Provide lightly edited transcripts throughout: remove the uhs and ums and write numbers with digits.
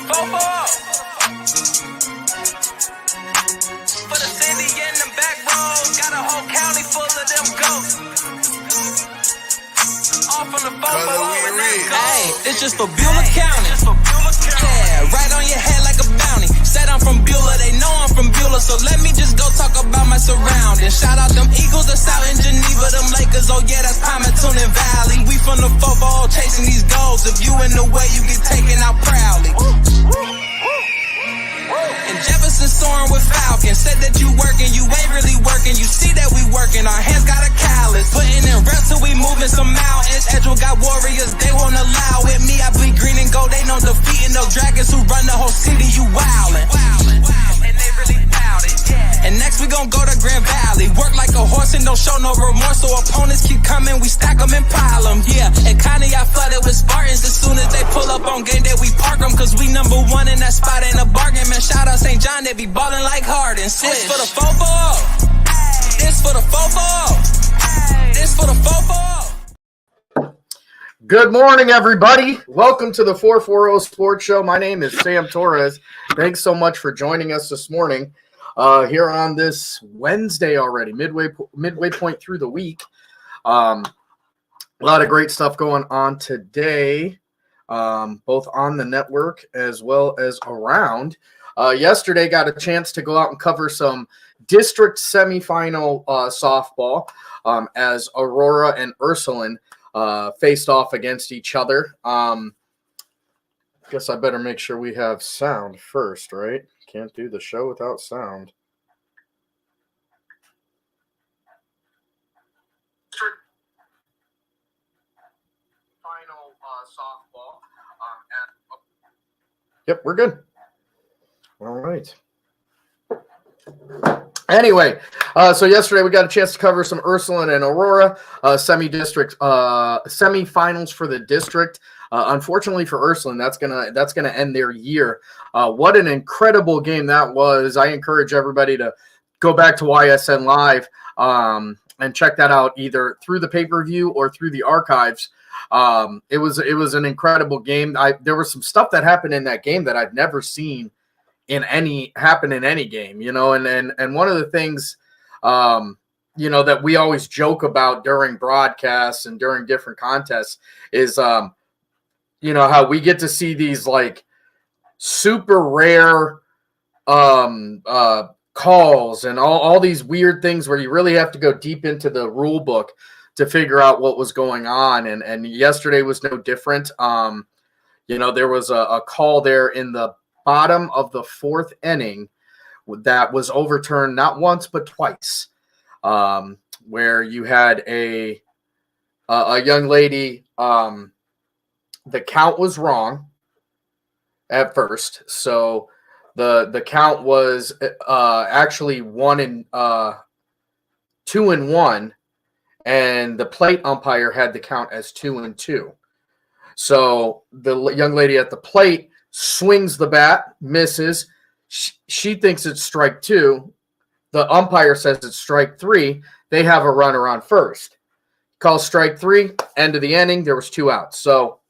Football. For the city and the back roads, got a whole county full of them goats. All from the football. Hey, it's just for Beulah County. Yeah, right on your head like a bounty. Said I'm from Beulah, they know I'm from Beulah, so let me just go talk about my surroundings. Shout out them Eagles that's out in Geneva, them Lakers, oh yeah, that's Palmerton and Valley. We from the football chasing these goals. If you in the way, you get taken out proudly. And Jefferson soaring with Falcon. Said that you working, you ain't really working. You see that we working, our hands got a callus. Putting in reps till we moving some mountains. Edgewell got warriors, they won't allow it. Me, I bleed green and gold, they know defeating those dragons who run the whole city. You wildin'. And they really bout it, yeah. And next we gon' go to Grand Valley. Work like a horse and don't show no remorse. So opponents keep coming, we stack them and pile them, yeah. And Connie, I flooded with Spartans. As soon as they pull up on game day, we park them. Cause we number one in that spot, ain't a bargain. Man, shout out St. John, they be ballin' like Harden. This for the football. This for the football. This for the football. Good morning, everybody. Welcome to the 440 Sports Show. My name is Sam Torres. Thanks so much for joining us this morning here on this Wednesday already, midway point through the week. A lot of great stuff going on today, both on the network as well as around. Yesterday, got a chance to go out and cover some district semifinal softball as Aurora and Ursuline faced off against each other. Guess I better make sure we have sound first, right? Can't do the show without sound. Final softball. Yep, we're good. All right. Anyway, so yesterday we got a chance to cover some Ursuline and Aurora semi-district semifinals for the district. Unfortunately for Ursuline, that's gonna end their year. What an incredible game that was! I encourage everybody to go back to YSN Live and check that out either through the pay-per-view or through the archives. It was an incredible game. There was some stuff that happened in that game that I've never seen happen in any game, you know, and one of the things, you know, that we always joke about during broadcasts and during different contests is, you know, how we get to see these like super rare calls and all these weird things where you really have to go deep into the rule book to figure out what was going on. And yesterday was no different. You know, there was a call there in the bottom of the fourth inning that was overturned not once but twice, where you had a young lady. The count was wrong at first, so the count was actually 2-1, and the plate umpire had the count as 2-2. So the young lady at the plate swings the bat, misses. She thinks it's strike two. The umpire says it's strike three. They have a runner on first. Calls strike three. End of the inning. There was 2 outs. So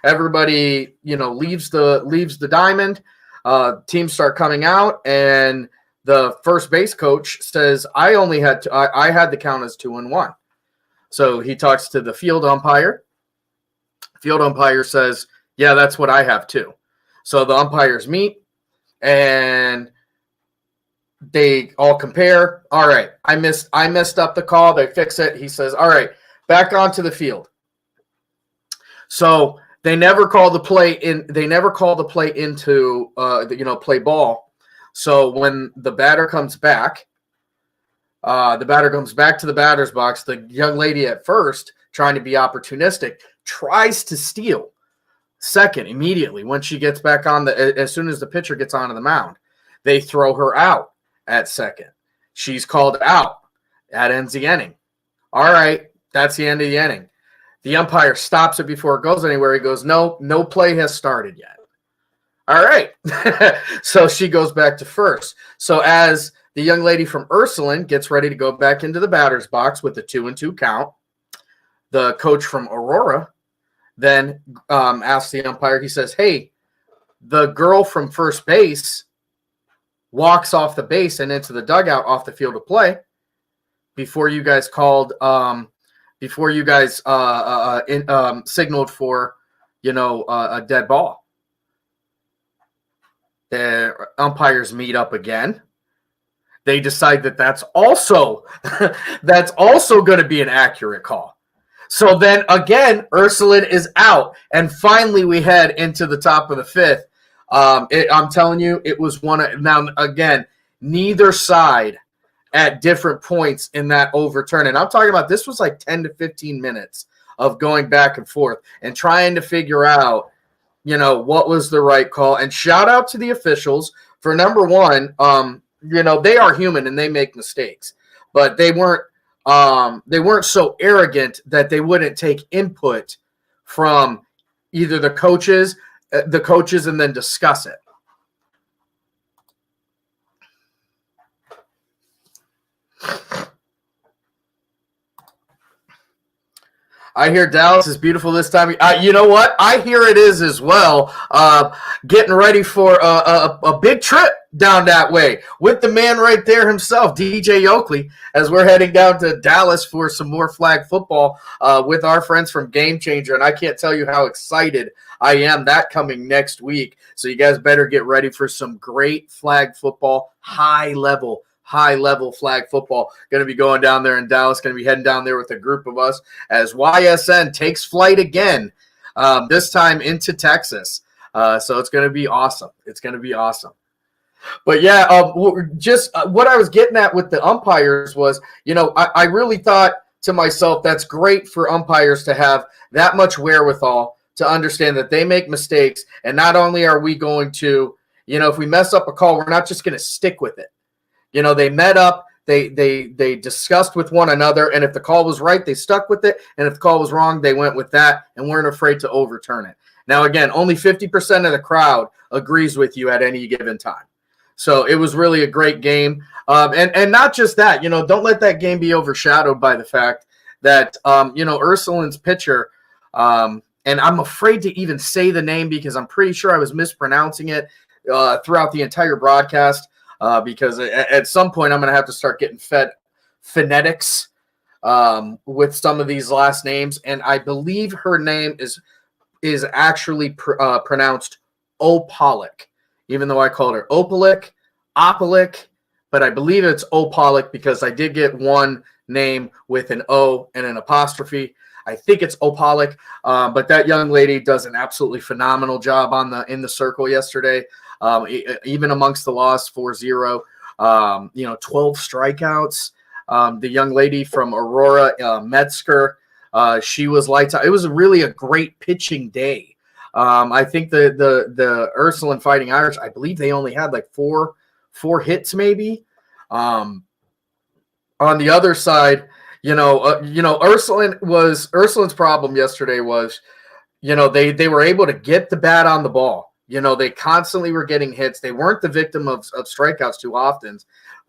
everybody, you know, leaves the diamond. Teams start coming out, and the first base coach says, I had the count as 2-1. So he talks to the field umpire. Field umpire says, yeah, that's what I have too. So the umpires meet, and they all compare. All right, I messed up the call. They fix it. He says, all right, back onto the field. So they never call the play in. They never call the play into, play ball. So when the batter comes back, to the batter's box. The young lady at first, trying to be opportunistic, tries to steal second immediately when she gets back on as soon as the pitcher gets onto the mound. They throw her out at second. She's called out. That ends the inning. All right, that's the end of the inning. The umpire stops it before it goes anywhere. He goes, no play has started yet. All right. So she goes back to first. So as the young lady from Ursuline gets ready to go back into the batter's box with the 2-2 count, the coach from Aurora then asks the umpire, he says, hey, the girl from first base walks off the base and into the dugout off the field of play before you guys called, before you guys signaled for, a dead ball. The umpires meet up again. They decide that that's also going to be an accurate call. So then again, Ursuline is out, and finally we head into the top of the fifth. I'm telling you, it was now again, neither side at different points in that overturn. And I'm talking about this was like 10 to 15 minutes of going back and forth and trying to figure out, what was the right call. And shout out to the officials for number one. They are human and they make mistakes, but they weren't so arrogant that they wouldn't take input from either the coaches and then discuss it. I hear Dallas is beautiful this time. You know what? I hear it is as well. Getting ready for a big trip down that way with the man right there himself, DJ Oakley, as we're heading down to Dallas for some more flag football with our friends from Game Changer. And I can't tell you how excited I am. That coming next week. So you guys better get ready for some great flag football, high level flag football. Going to be going down there in Dallas. Going to be heading down there with a group of us as YSN takes flight again, this time into Texas. So it's going to be awesome. It's going to be awesome. But yeah, just what I was getting at with the umpires was, I really thought to myself, that's great for umpires to have that much wherewithal to understand that they make mistakes. And not only are we going to, if we mess up a call, we're not just going to stick with it. They met up, they discussed with one another, and if the call was right, they stuck with it, and if the call was wrong, they went with that and weren't afraid to overturn it. Now, again, only 50% of the crowd agrees with you at any given time. So it was really a great game. And not just that, don't let that game be overshadowed by the fact that, Ursuline's pitcher, and I'm afraid to even say the name because I'm pretty sure I was mispronouncing it throughout the entire broadcast. Because at some point I'm going to have to start getting fed phonetics with some of these last names. And I believe her name is actually pronounced Opalik, even though I called her Opalik, but I believe it's Opalik because I did get one name with an O and an apostrophe. I think it's Opalik, but that young lady does an absolutely phenomenal job in the circle yesterday. Even amongst the loss 4-0, 12 strikeouts. The young lady from Aurora, Metzger, she was lights out. It was really a great pitching day. I think the Ursuline Fighting Irish, I believe they only had like four hits maybe. On the other side, Ursuline's problem yesterday was, they were able to get the bat on the ball. They constantly were getting hits. They weren't the victim of strikeouts too often,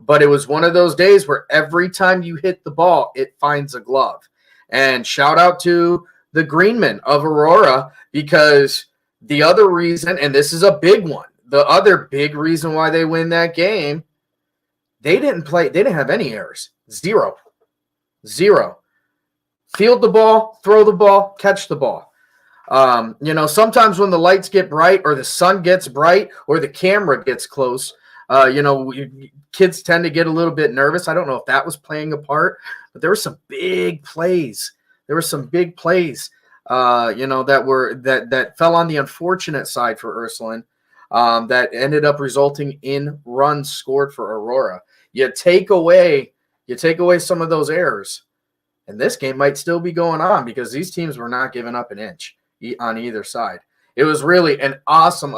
but it was one of those days where every time you hit the ball, it finds a glove. And shout out to the Greenman of Aurora, because the other reason, and this is a big one, the other big reason why they win that game, they didn't have any errors. Zero. Field the ball, throw the ball, catch the ball. Sometimes when the lights get bright or the sun gets bright or the camera gets close, kids tend to get a little bit nervous. I don't know if that was playing a part, but there were some big plays. That fell on the unfortunate side for Ursuline, that ended up resulting in runs scored for Aurora. You take away some of those errors, and this game might still be going on because these teams were not giving up an inch on either side. It was really a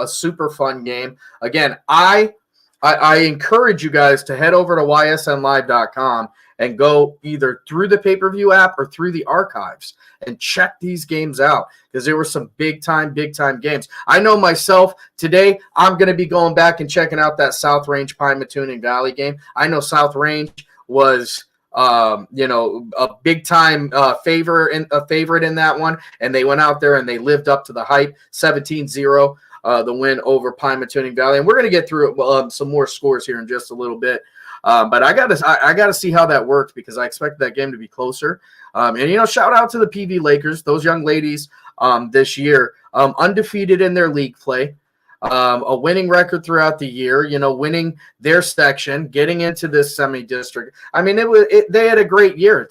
super fun game. Again, I encourage you guys to head over to ysnlive.com and go either through the pay-per-view app or through the archives and check these games out, because there were some big time games. I know myself today, I'm going to be going back and checking out that South Range Pine Matooning Valley game. I know South Range was a big time favorite in that one, and they went out there and they lived up to the hype. 17-0 the win over Pymatuning Valley. And we're going to get through some more scores here in just a little bit. But I gotta see how that works because I expect that game to be closer. And shout out to the PV Lakers, those young ladies this year, undefeated in their league play, a winning record throughout the year. Winning their section, getting into this semi-district. I mean, they had a great year.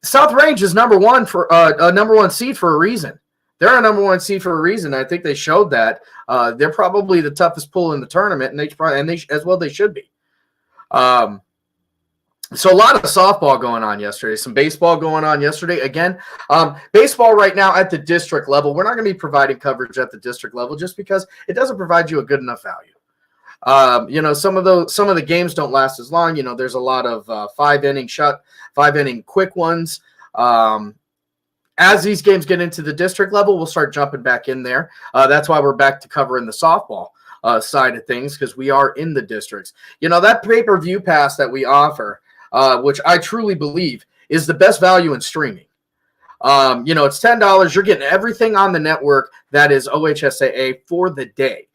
South Range is number one for a number one seed for a reason. They're a number one seed for a reason. I think they showed that. They're probably the toughest pool in the tournament, and they should be. So a lot of softball going on yesterday, some baseball going on yesterday. Again, baseball right now at the district level, we're not going to be providing coverage at the district level just because it doesn't provide you a good enough value. Some of the games don't last as long. There's a lot of 5-inning quick ones. As these games get into the district level, we'll start jumping back in there. That's why we're back to covering the softball side of things because we are in the districts. That pay-per-view pass that we offer, which I truly believe is the best value in streaming. It's $10. You're getting everything on the network that is OHSAA for the day.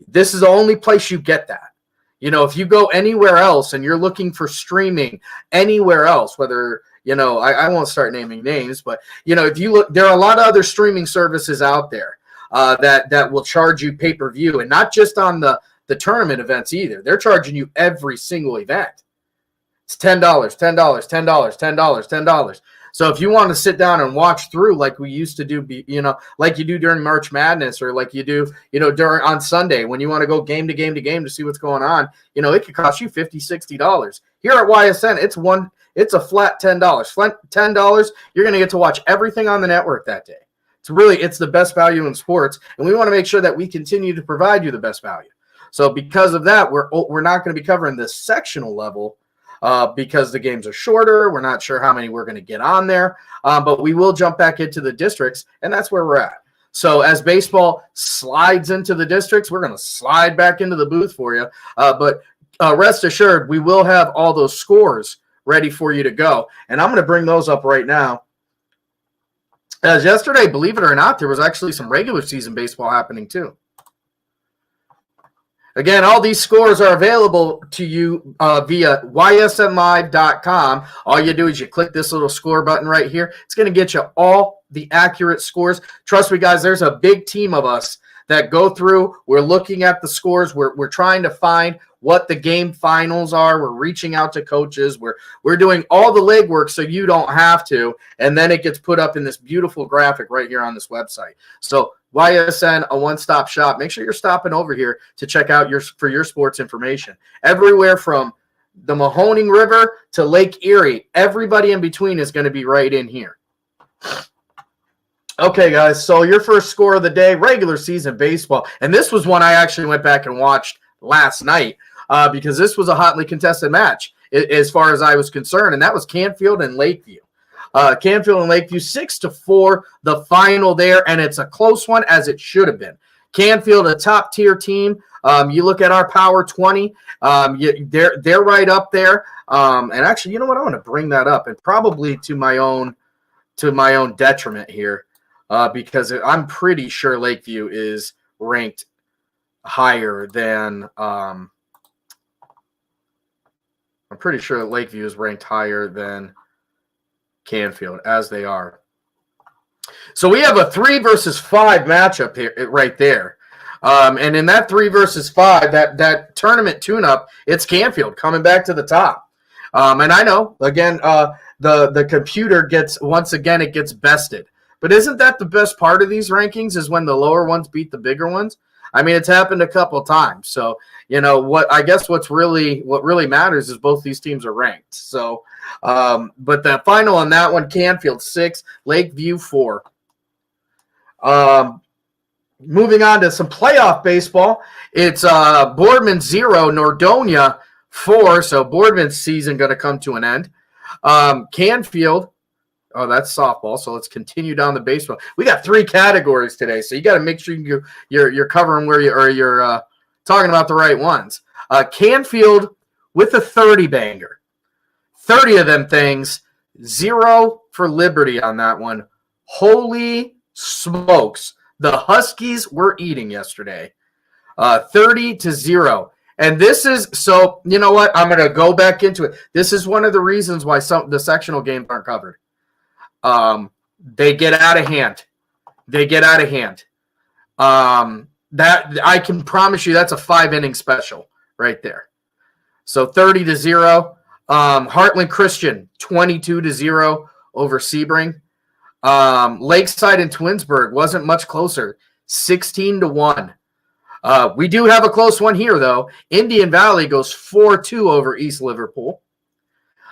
This is the only place you get that. If you go anywhere else and you're looking for streaming anywhere else, whether I won't start naming names, but if you look, there are a lot of other streaming services out there that will charge you pay-per-view, and not just on the tournament events either. They're charging you every single event. It's $10, $10, $10, $10, $10. So if you want to sit down and watch through like we used to do, like you do during March Madness or like you do, during on Sunday when you want to go game to game to game to see what's going on, it could cost you $50, $60. Here at YSN, it's a flat $10. Flat $10, you're going to get to watch everything on the network that day. It's the best value in sports, and we want to make sure that we continue to provide you the best value. So because of that, we're not going to be covering this sectional level because the games are shorter. We're not sure how many we're going to get on there, but we will jump back into the districts, and that's where we're at. So as baseball slides into the districts, we're going to slide back into the booth for you. But rest assured, we will have all those scores ready for you to go, and I'm going to bring those up right now. As yesterday, believe it or not, there was actually some regular season baseball happening too. Again, all these scores are available to you via ysnlive.com. All you do is you click this little score button right here. It's going to get you all the accurate scores. Trust me, guys, there's a big team of us that go through. We're looking at the scores. We're trying to find what the game finals are. We're reaching out to coaches. We're doing all the legwork so you don't have to, and then it gets put up in this beautiful graphic right here on this website. So YSN, a one-stop shop. Make sure you're stopping over here to check out for your sports information. Everywhere from the Mahoning River to Lake Erie, everybody in between is going to be right in here. Okay, guys, so your first score of the day, regular season baseball. And this was one I actually went back and watched last night because this was a hotly contested match as far as I was concerned, and that was Canfield and Lakeview. Canfield and Lakeview 6-4, the final there, and it's a close one as it should have been. Canfield, a top-tier team. You look at our Power 20, they're right up there. And actually, you know what? I want to bring that up, and probably to my own detriment here. Because I'm pretty sure Lakeview is ranked higher than I'm pretty sure Lakeview is ranked higher than Canfield, as they are. So we have a 3 versus 5 matchup here, right there. And in that 3 versus 5, that tournament tune-up, it's Canfield coming back to the top. And I know, again, the computer gets bested. But isn't that the best part of these rankings is when the lower ones beat the bigger ones? I mean, it's happened a couple times. So, what really matters is both these teams are ranked. So, but the final on that one, Canfield 6, Lakeview 4. Moving on to some playoff baseball, it's Boardman 0, Nordonia 4. So Boardman's season going to come to an end. Canfield. Oh, that's softball. So let's continue down the baseball. We got 3 categories today, so you got to make sure you're covering you're talking about the right ones. Canfield with a 30 banger, 30 of them things, 0 for Liberty on that one. Holy smokes! The Huskies were eating yesterday. 30-0. And this is, so you know what? I'm going to go back into it. This is one of the reasons why the sectional games aren't covered. They get out of hand. That I can promise you that's a 5-inning special right there. So 30-0. Heartland Christian 22-0 over Sebring. Lakeside and Twinsburg wasn't much closer, 16-1. We do have a close one here, though. Indian Valley goes 4-2 over East Liverpool.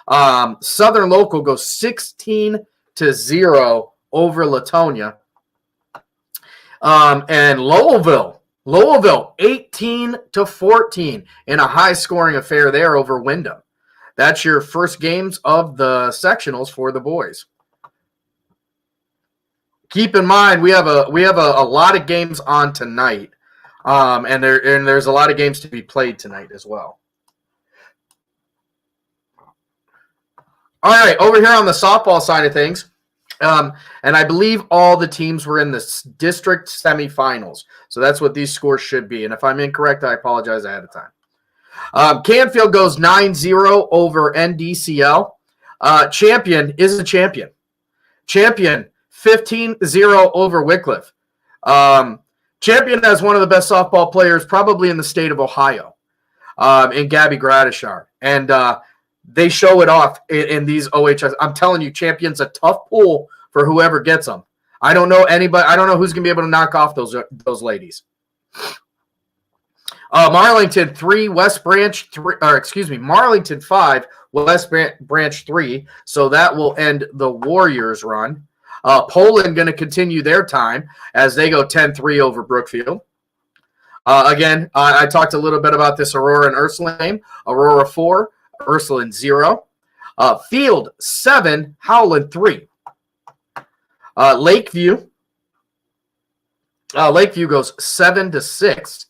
Southern Local goes 16-0 over Latonia. And Lowellville 18-14 in a high-scoring affair there over Wyndham. That's your first games of the sectionals for the boys. Keep in mind we have a lot of games on tonight, and there's a lot of games to be played tonight as well. All right, over here on the softball side of things, and I believe all the teams were in the district semifinals, so that's what these scores should be. And if I'm incorrect, I apologize ahead of time. Canfield goes 9-0 over NDCL. Champion is a champion. Champion 15-0 over Wycliffe. Champion has one of the best softball players probably in the state of Ohio, in Gabby Gradishar. And they show it off in these OHS. I'm telling you, Champion's a tough pull for whoever gets them. I don't know anybody. I don't know who's going to be able to knock off those ladies. Marlington 3, West Branch 3, or excuse me, Marlington 5, West Branch 3. So that will end the Warriors run. Poland going to continue their time as they go 10-3 over Brookfield. Again, I talked a little bit about this Aurora and Ursuline. Aurora 4, Ursuline 0. Field 7, Howland 3. Lakeview goes 7-6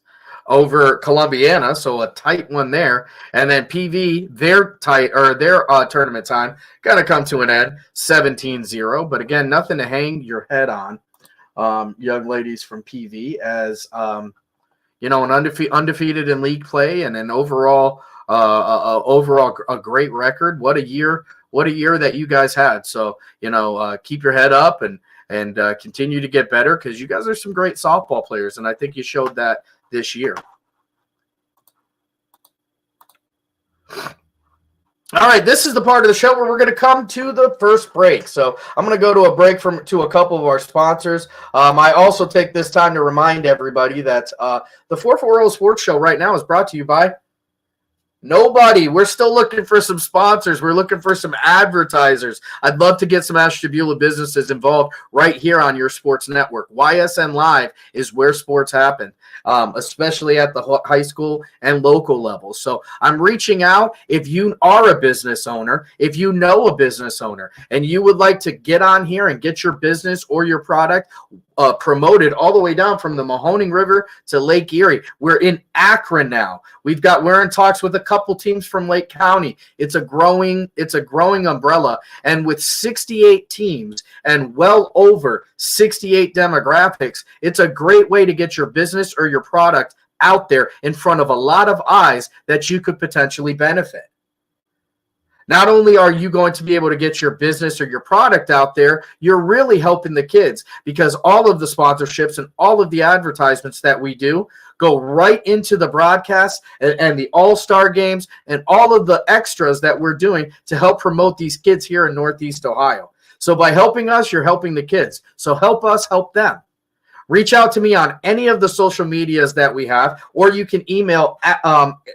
over Columbiana, so a tight one there. And then PV, their tournament time going to come to an end, 17-0. But again, nothing to hang your head on, young ladies from PV, as an undefeated in league play and an overall a great record. What a year that you guys had. So keep your head up and continue to get better, because you guys are some great softball players, and I think you showed that this year. All right, this is the part of the show where we're going to come to the first break. So I'm going to go to a break to a couple of our sponsors. I also take this time to remind everybody that the 440 Sports Show right now is brought to you by nobody. We're still looking for some sponsors. We're looking for some advertisers. I'd love to get some Ashtabula businesses involved right here on your sports network. YSN Live is where sports happen, especially at the high school and local levels. So I'm reaching out. If you are a business owner, if you know a business owner, and you would like to get on here and get your business or your product promoted all the way down from the Mahoning River to Lake Erie. We're in Akron now. We're in talks with a couple teams from Lake County. It's a growing umbrella. And with 68 teams and well over 68 demographics, it's a great way to get your business or your product out there in front of a lot of eyes that you could potentially benefit. Not only are you going to be able to get your business or your product out there, you're really helping the kids, because all of the sponsorships and all of the advertisements that we do go right into the broadcast and the all-star games and all of the extras that we're doing to help promote these kids here in Northeast Ohio. So by helping us, you're helping the kids. So help us help them. Reach out to me on any of the social medias that we have, or you can email at,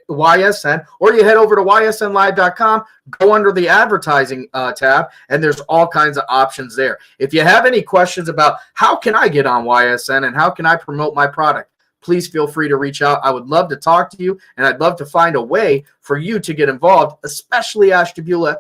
YSN, or you head over to ysnlive.com, go under the advertising tab, and there's all kinds of options there. If you have any questions about how can I get on YSN and how can I promote my product, please feel free to reach out. I would love to talk to you, and I'd love to find a way for you to get involved, especially Ashtabula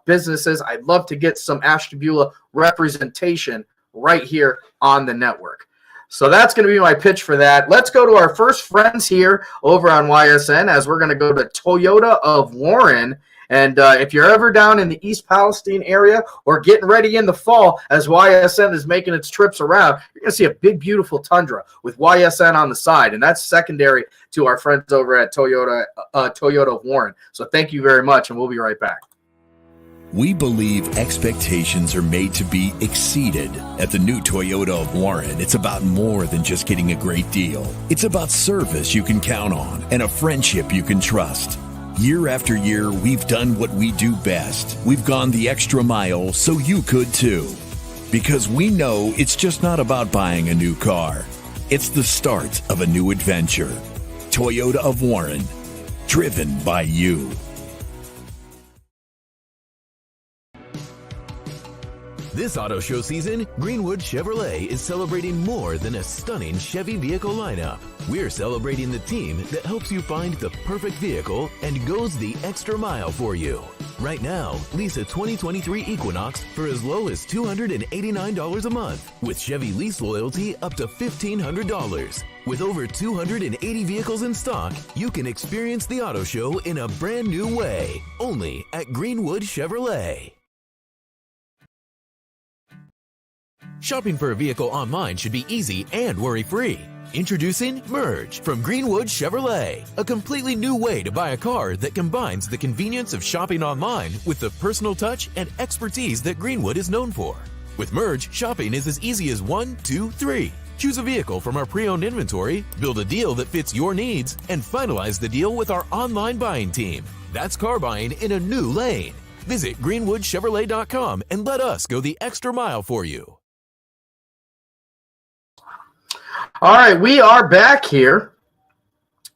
businesses. I'd love to get some Ashtabula representation right here on the network. So that's going to be my pitch for that. Let's go to our first friends here over on YSN, as we're going to go to Toyota of Warren And if you're ever down in the East Palestine area or getting ready in the fall as YSN is making its trips around, you're going to see a big, beautiful Tundra with YSN on the side. And that's secondary to our friends over at Toyota of Warren. So thank you very much, and we'll be right back. We believe expectations are made to be exceeded. At the new Toyota of Warren, it's about more than just getting a great deal. It's about service you can count on and a friendship you can trust. Year after year, we've done what we do best. We've gone the extra mile so you could too. Because we know it's just not about buying a new car. It's the start of a new adventure. Toyota of Warren, driven by you. This auto show season, Greenwood Chevrolet is celebrating more than a stunning Chevy vehicle lineup. We're celebrating the team that helps you find the perfect vehicle and goes the extra mile for you. Right now, lease a 2023 Equinox for as low as $289 a month, with Chevy lease loyalty up to $1,500. With over 280 vehicles in stock, you can experience the auto show in a brand new way, only at Greenwood Chevrolet. Shopping for a vehicle online should be easy and worry-free. Introducing Merge from Greenwood Chevrolet, a completely new way to buy a car that combines the convenience of shopping online with the personal touch and expertise that Greenwood is known for. With Merge, shopping is as easy as 1, 2, 3. Choose a vehicle from our pre-owned inventory, build a deal that fits your needs, and finalize the deal with our online buying team. That's car buying in a new lane. Visit greenwoodchevrolet.com and let us go the extra mile for you. All right, we are back here.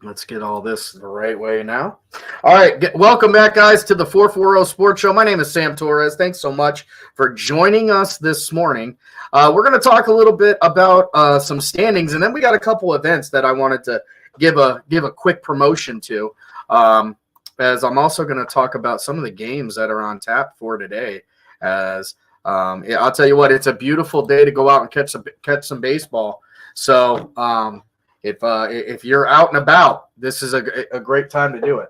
Let's get all this the right way now. All right, welcome back, guys, to the 440 Sports Show. My name is Sam Torres. Thanks so much for joining us this morning. We're going to talk a little bit about some standings, and then we got a couple events that I wanted to give a quick promotion to, as I'm also going to talk about some of the games that are on tap for today. As I'll tell you what, it's a beautiful day to go out and catch some baseball. So if you're out and about, this is a great time to do it.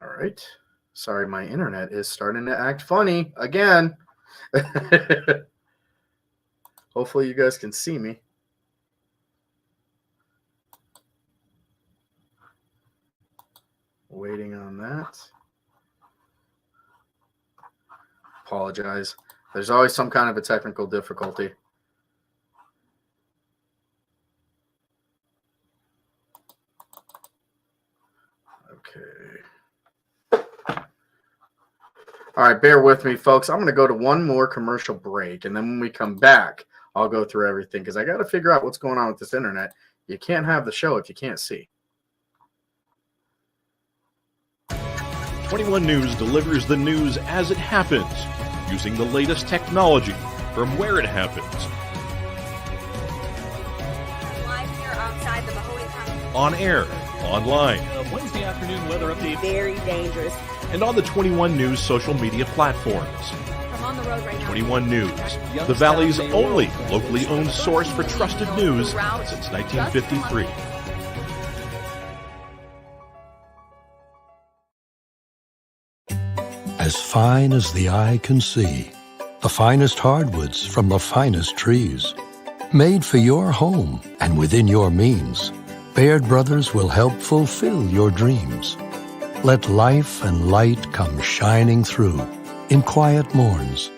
All right. Sorry, my internet is starting to act funny again. Hopefully you guys can see me. Waiting on that. Apologize. There's always some kind of a technical difficulty. Okay. All right, bear with me, folks. I'm going to go to one more commercial break, and then when we come back, I'll go through everything because I got to figure out what's going on with this internet. You can't have the show if you can't see. 21 News delivers the news as it happens, using the latest technology from where it happens. Live here outside the Mahoning County. On air, online, Wednesday afternoon weather update. Very dangerous. and on the 21 News social media platforms. I'm on the road right now. 21 News, the Valley's only locally owned source for trusted news since 1953. As fine as the eye can see, the finest hardwoods from the finest trees. Made for your home and within your means, Baird Brothers will help fulfill your dreams. Let life and light come shining through in quiet morns.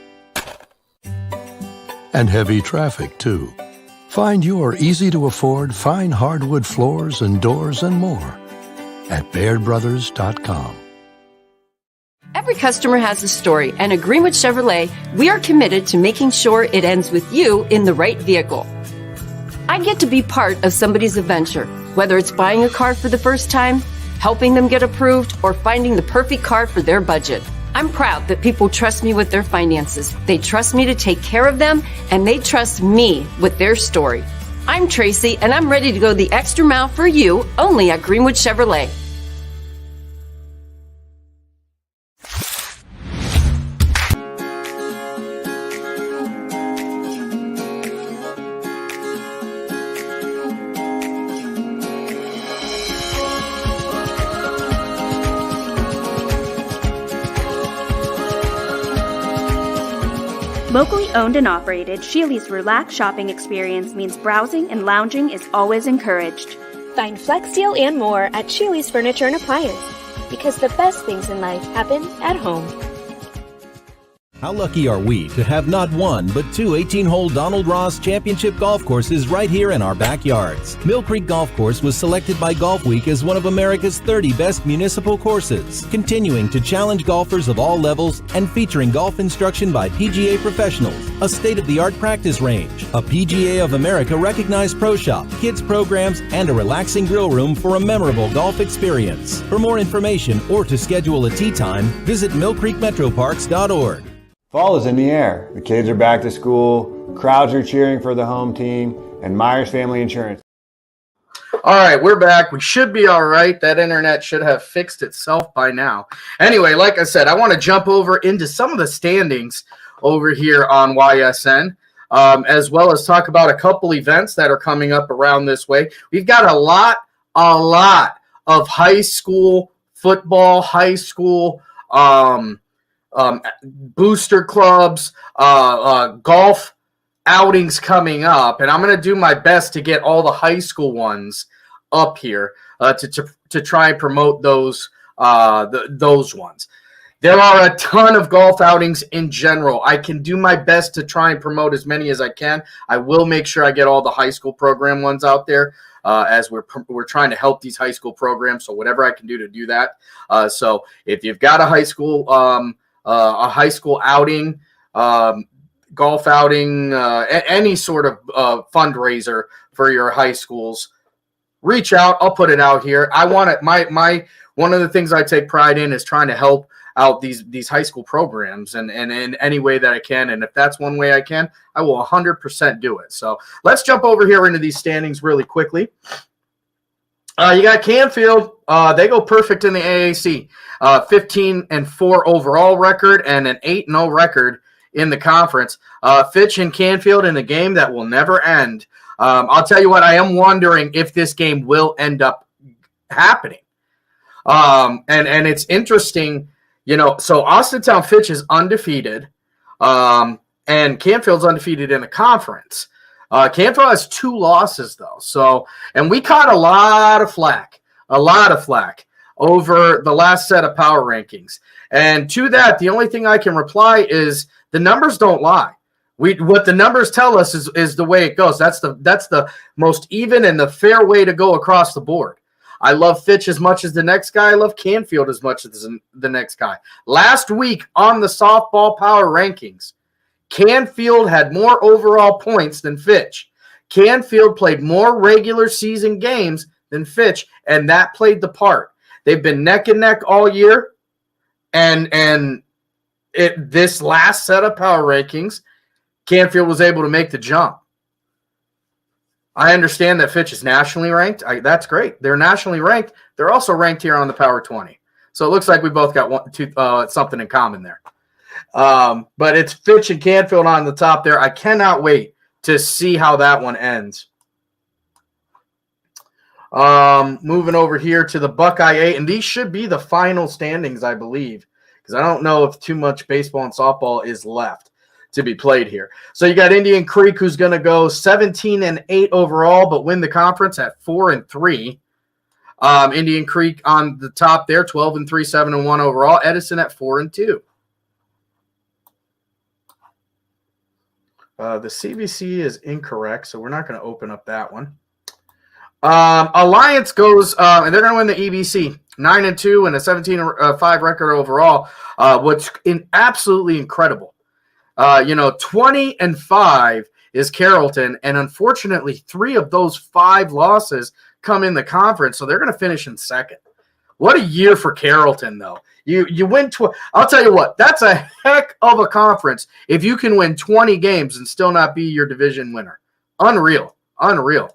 And heavy traffic, too. Find your easy-to-afford fine hardwood floors and doors and more at BairdBrothers.com. Every customer has a story, and at Greenwood Chevrolet, we are committed to making sure it ends with you in the right vehicle. I get to be part of somebody's adventure, whether it's buying a car for the first time, helping them get approved, or finding the perfect car for their budget. I'm proud that people trust me with their finances. They trust me to take care of them, and they trust me with their story. I'm Tracy, and I'm ready to go the extra mile for you, only at Greenwood Chevrolet. Locally owned and operated, Sheely's relaxed shopping experience means browsing and lounging is always encouraged. Find Flex Deal and more at Sheely's Furniture and Appliance, because the best things in life happen at home. How lucky are we to have not one, but 2 18-hole Donald Ross Championship golf courses right here in our backyards. Mill Creek Golf Course was selected by Golf Week as one of America's 30 best municipal courses, continuing to challenge golfers of all levels and featuring golf instruction by PGA professionals, a state-of-the-art practice range, a PGA of America recognized pro shop, kids programs, and a relaxing grill room for a memorable golf experience. For more information or to schedule a tee time, visit millcreekmetroparks.org. Fall is in the air. The kids are back to school, crowds are cheering for the home team, and Myers Family Insurance. All right, we're back. We should be all right. That internet should have fixed itself by now. Anyway, like I said, I want to jump over into some of the standings over here on YSN, as well as talk about a couple events that are coming up around this way. We've got a lot of high school football, high school booster clubs, golf outings coming up, and I'm going to do my best to get all the high school ones up here to try and promote those ones. There are a ton of golf outings in general. I can do my best to try and promote as many as I can. I will make sure I get all the high school program ones out there, as we're trying to help these high school programs. So whatever I can do to do that. So if you've got a high school outing, golf outing, any sort of fundraiser for your high schools, reach out. I'll put it out here. I want it. My one of the things I take pride in is trying to help out these high school programs and in any way that I can. And if that's one way I can, I will 100% do it. So let's jump over here into these standings really quickly. You got Canfield. They go perfect in the AAC. 15-4 overall record and an 8-0 record in the conference. Fitch and Canfield in a game that will never end. I'll tell you what, I am wondering if this game will end up happening. And it's interesting, so Austintown Fitch is undefeated, and Canfield's undefeated in the conference. Canfield has 2 losses, though. So, and we caught a lot of flack over the last set of power rankings. And to that, the only thing I can reply is the numbers don't lie. What the numbers tell us is the way it goes. That's the most even and the fair way to go across the board. I love Fitch as much as the next guy. I love Canfield as much as the next guy. Last week on the softball power rankings, Canfield had more overall points than Fitch. Canfield played more regular season games than Fitch, and that played the part. They've been neck and neck all year, and this last set of power rankings, Canfield was able to make the jump. I understand that Fitch is nationally ranked. That's great. They're nationally ranked. They're also ranked here on the Power 20. So it looks like we both got something in common there. But it's Fitch and Canfield on the top there. I cannot wait to see how that one ends. Moving over here to the Buckeye 8, and these should be the final standings, I believe, because I don't know if too much baseball and softball is left to be played here. So you got Indian Creek, who's going to go 17-8 overall, but win the conference at 4-3. Indian Creek on the top there, 12-3, 7-1 overall. Edison at 4-2. The CBC is incorrect, so we're not going to open up that one. Alliance goes, and they're going to win the EBC, 9-2 and a 17-5 record overall, which is absolutely incredible. 20-5 is Carrollton, and unfortunately, 3 of those 5 losses come in the conference, so they're going to finish in second. What a year for Carrollton, though. You win. I'll tell you what, that's a heck of a conference if you can win 20 games and still not be your division winner. Unreal. Marlington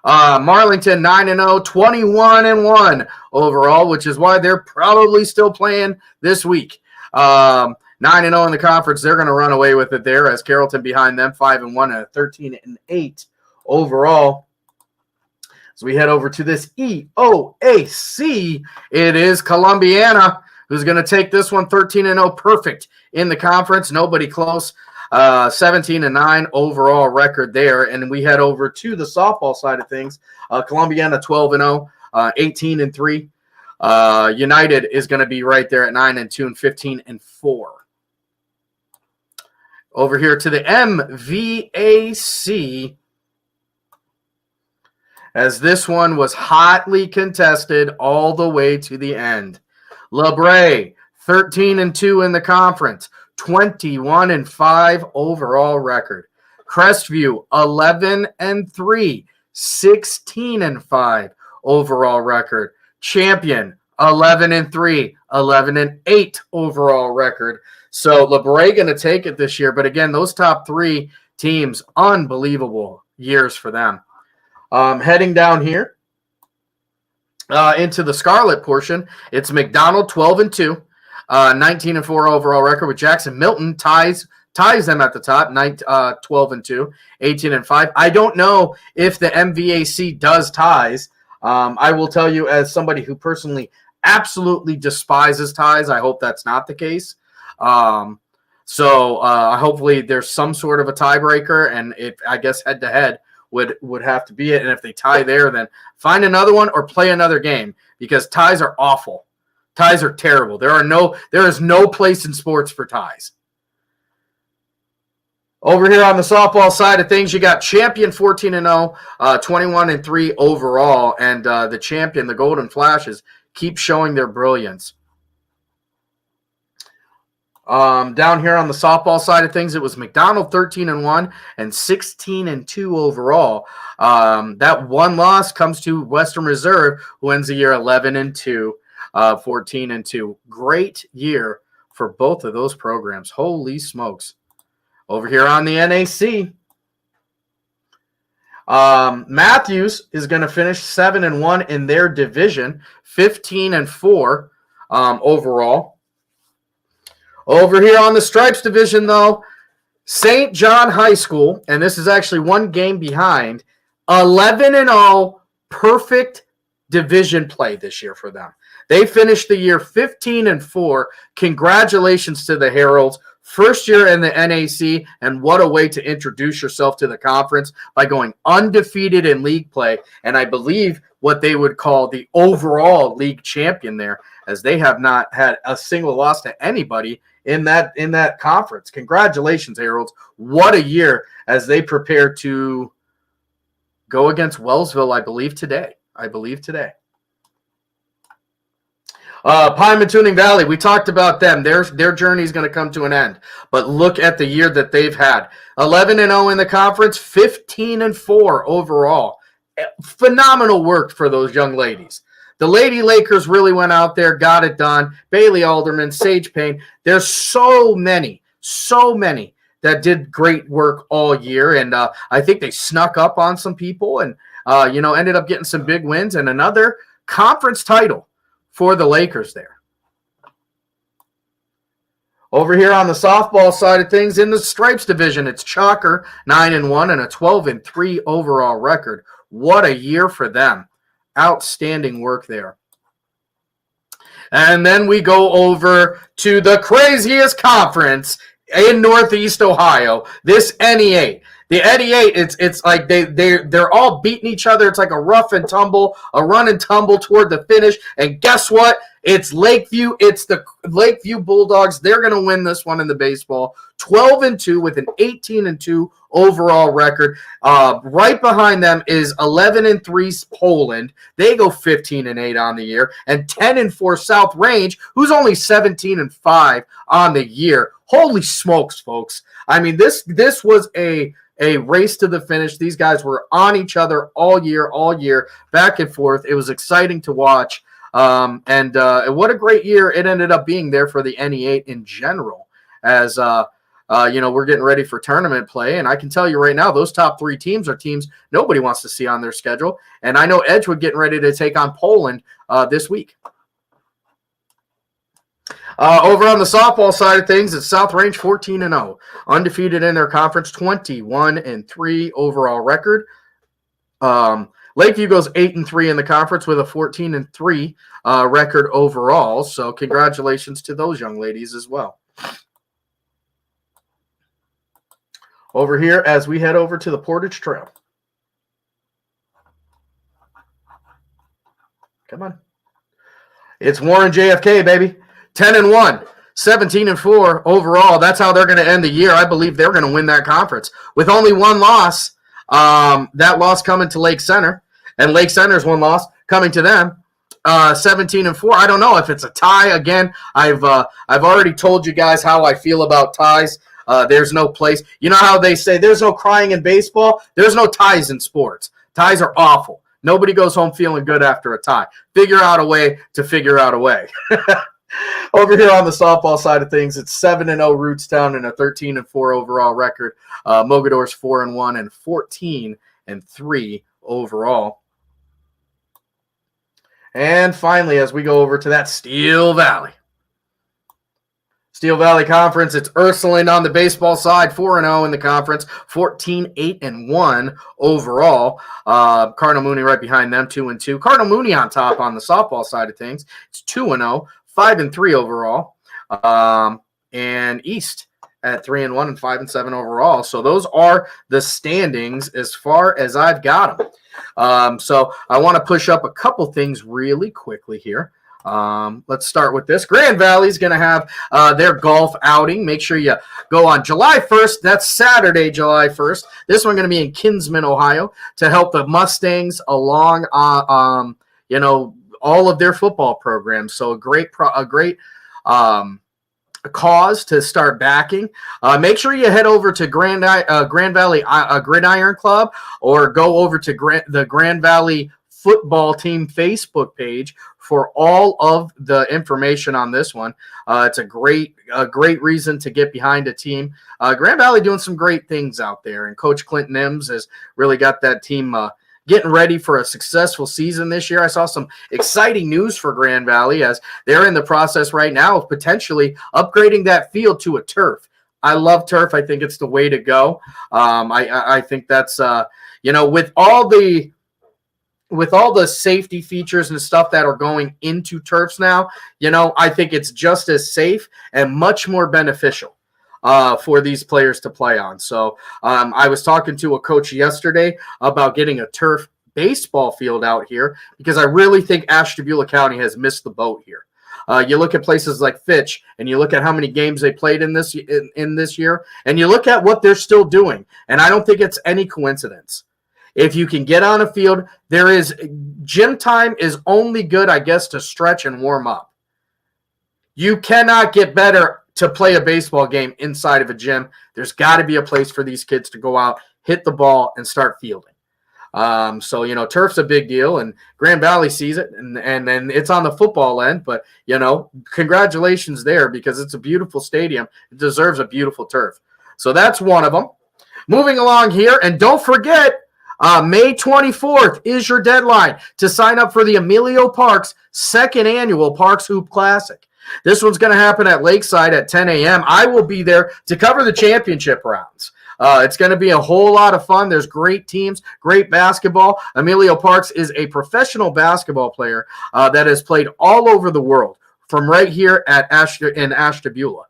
9-0, 21-1 overall, which is why they're probably still playing this week. 9-0 in the conference. They're going to run away with it there, as Carrollton behind them 5-1 and 13-8 overall. As we head over to this EOAC, it is Columbiana who's going to take this one 13-0, perfect in the conference. Nobody close. 17-9 overall record there. And we head over to the softball side of things. Columbiana 12-0, 18-3. United is going to be right there at 9-2 and 15-4. Over here to the MVAC, as this one was hotly contested all the way to the end. LeBray, 13-2 in the conference, 21-5 overall record. Crestview, 11-3, 16-5 overall record. Champion, 11-3, 11-8 overall record. So LeBray going to take it this year. But again, those top three teams, unbelievable years for them. Heading down here into the Scarlet portion, it's McDonald 12-2, 19-4 overall record with Jackson. Milton ties them at the top, 12-2, 18-5. I don't know if the MVAC does ties. I will tell you, as somebody who personally absolutely despises ties, I hope that's not the case. So hopefully there's some sort of a tiebreaker, and I guess head-to-head would have to be it. And if they tie there, then find another one or play another game, because ties are awful. Ties are terrible. There is no place in sports for ties. Over here on the softball side of things, you got Champion 14-0, 21-3 overall, and the Champion, the Golden Flashes, keep showing their brilliance. Down here on the softball side of things, it was McDonald 13-1 and 16-2 overall. That one loss comes to Western Reserve, who ends the year 11-2, 14-2. Great year for both of those programs. Holy smokes. Over here on the NAC, Matthews is going to finish 7-1 in their division, 15-4 overall. Over here on the Stripes division, though, St. John High School, and this is actually one game behind, 11-0, perfect division play this year for them. They finished the year 15-4. Congratulations to the Heralds. First year in the NAC, and what a way to introduce yourself to the conference by going undefeated in league play, and I believe what they would call the overall league champion there, as they have not had a single loss to anybody in that conference. Congratulations, Heralds. What a year as they prepare to go against Wellsville, I believe today. Pine Tuning Valley, we talked about them. Their journey is going to come to an end. But look at the year that they've had. 11-0 in the conference, 15-4 overall. Phenomenal work for those young ladies. The Lady Lakers really went out there, got it done. Bailey Alderman, Sage Payne. There's so many that did great work all year. And I think they snuck up on some people and, ended up getting some big wins and another conference title for the Lakers there. Over here on the softball side of things, in the Stripes division, it's Chalker, 9-1 and a 12-3 overall record. What a year for them. Outstanding work there. And then we go over to the craziest conference in Northeast Ohio, this NE8. The NE8, it's like they're all beating each other. It's like a rough and tumble, a run and tumble toward the finish. And guess what? It's Lakeview. It's the Lakeview Bulldogs. They're going to win this one in the baseball. 12-2 with an 18-2 overall record. Right behind them is 11-3 Poland. They go 15-8 on the year, and 10-4 South Range, who's only 17-5 on the year. Holy smokes, folks! I mean, this was a race to the finish. These guys were on each other all year, back and forth. It was exciting to watch. And what a great year it ended up being there for the NE8 in general, as we're getting ready for tournament play. And I can tell you right now, those top three teams are teams nobody wants to see on their schedule. And I know Edgewood getting ready to take on Poland this week. Over on the softball side of things, it's South Range 14-0, undefeated in their conference, 21-3 overall record. Lakeview goes 8-3 in the conference with a 14-3 record overall. So congratulations to those young ladies as well. over here as we head over to the Portage Trail. Come on. It's Warren JFK, baby. 10-1, 17-4 overall. That's how they're going to end the year. I believe they're going to win that conference with only one loss. That loss coming to Lake Center, and Lake Center's one loss coming to them. 17-4. I don't know if it's a tie. Again, I've already told you guys how I feel about ties. There's no place. You know how they say there's no crying in baseball? There's no ties in sports. Ties are awful. Nobody goes home feeling good after a tie. Figure out a way to figure out a way. Over here on the softball side of things, it's 7-0 Rootstown and a 13-4 overall record. Mogador's 4-1 and 14-3 overall. And finally, as we go over to that Steel Valley Conference, it's Ursuline on the baseball side, 4-0 in the conference, 14-8-1 overall. Cardinal Mooney right behind them, 2-2. Cardinal Mooney on top on the softball side of things. It's 2-0, 5-3 overall. And East at 3-1 and 5-7 overall. So those are the standings as far as I've got them. So I want to push up a couple things really quickly here. Let's start with this. Grand Valley is going to have their golf outing. Make sure you go on July 1st. That's Saturday, July 1st. This one going to be in Kinsman, Ohio, to help the Mustangs along, all of their football programs. So a great cause to start backing. Make sure you head over to Grand Valley Gridiron Club, or go over to the Grand Valley football team Facebook page for all of the information on this one. It's a great reason to get behind a team. Grand Valley doing some great things out there, and Coach Clinton Ems has really got that team getting ready for a successful season this year. I saw some exciting news for Grand Valley as they're in the process right now of potentially upgrading that field to a turf. I love turf. I think it's the way to go. I think that's with all the safety features and stuff that are going into turfs now, I think it's just as safe and much more beneficial for these players to play on. So I was talking to a coach yesterday about getting a turf baseball field out here because I really think Ashtabula County has missed the boat here. You look at places like Fitch, and you look at how many games they played in this year, and you look at what they're still doing, and I don't think it's any coincidence. If you can get on a field, gym time is only good, I guess, to stretch and warm up. You cannot get better to play a baseball game inside of a gym. There's got to be a place for these kids to go out, hit the ball, and start fielding. Turf's a big deal, and Grand Valley sees it, and then it's on the football end. But, congratulations there, because it's a beautiful stadium. It deserves a beautiful turf. So that's one of them. Moving along here, and don't forget, May 24th is your deadline to sign up for the Emilio Parks second annual Parks Hoop Classic. This one's going to happen at Lakeside at 10 a.m. I will be there to cover the championship rounds. It's going to be a whole lot of fun. There's great teams, great basketball. Emilio Parks is a professional basketball player that has played all over the world, from right here in Ashtabula.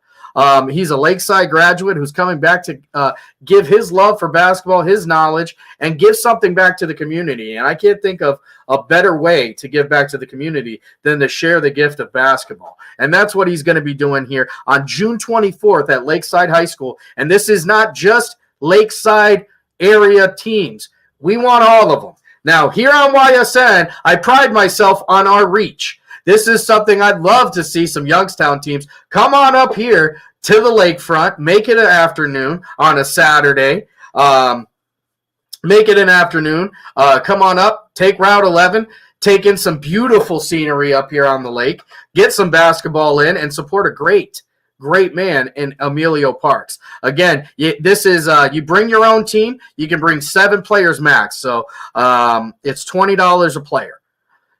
He's a Lakeside graduate who's coming back to give his love for basketball, his knowledge, and give something back to the community. And I can't think of a better way to give back to the community than to share the gift of basketball. And that's what he's going to be doing here on June 24th at Lakeside High School. And this is not just Lakeside area teams. We want all of them. Now, here on YSN, I pride myself on our reach. This is something I'd love to see some Youngstown teams come on up here to the lakefront, make it an afternoon on a Saturday. Make it an afternoon. Come on up, take Route 11, take in some beautiful scenery up here on the lake, get some basketball in, and support a great man in Emilio Parks. Again, this is you bring your own team. You can bring 7 players max. So it's $20 a player.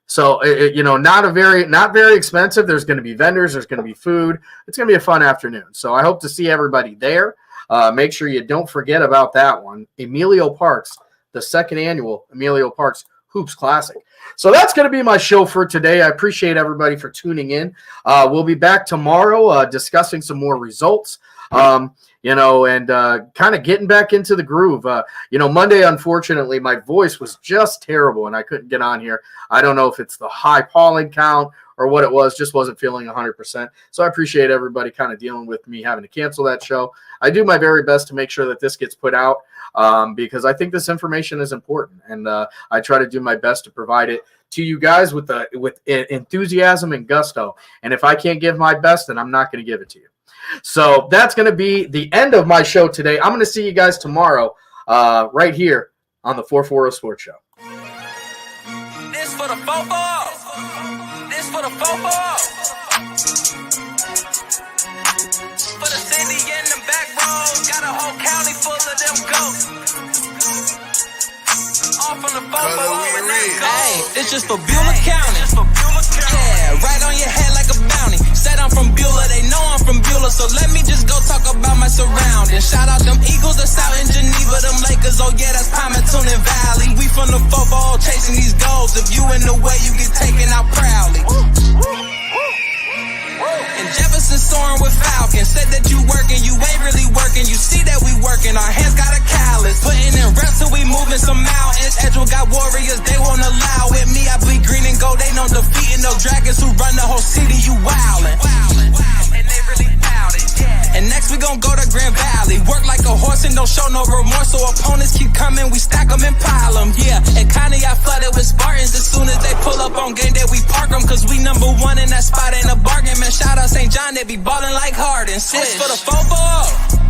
So, not very expensive. There's going to be vendors. There's going to be food. It's going to be a fun afternoon. So I hope to see everybody there. Make sure you don't forget about that one. Emilio Parks, the second annual Emilio Parks Hoops Classic. So that's going to be my show for today. I appreciate everybody for tuning in. We'll be back tomorrow discussing some more results. And kind of getting back into the groove. Monday, unfortunately, my voice was just terrible and I couldn't get on here. I don't know if it's the high pollen count or what it was, just wasn't feeling 100%. So I appreciate everybody kind of dealing with me having to cancel that show. I do my very best to make sure that this gets put out because I think this information is important. And I try to do my best to provide it to you guys with enthusiasm and gusto. And if I can't give my best, then I'm not going to give it to you. So that's going to be the end of my show today. I'm going to see you guys tomorrow right here on the 440 Sports Show. This for the fofo. This for the fofo. For the city and the back roads, got a whole county full of them ghosts. All from the fofo. Hey, it's just for Beulah County. Yeah, right on your head like a bounty. Said I'm from Beulah, they know I'm from Beulah, so let me just go talk about my surroundings. Shout out them Eagles that's out in Geneva, them Lakers, oh yeah, that's Palmerton and Valley. We from the football chasing these goals. If you in the way, you get taken out proudly. And Jefferson soaring with Falcons. Said that you working, you ain't really working. You see that we working, our hands got a callus. Putting in reps till we moving some mountains. Edgewood got warriors, they won't allow it. Me, I bleed green and gold, they know defeating no dragons who run the whole city, you wildin'. And they really bout it. And next we gon' go to Grand Valley. Work like a horse and don't show no remorse. So opponents keep coming, we stack them and pile them. Yeah, and kinda got flooded with Spartans. As soon as they pull up on game day, we park them. Cause we number one in that spot, ain't a bargain. Man, shout out St. John, they be ballin' like Harden. Switch for the fofo.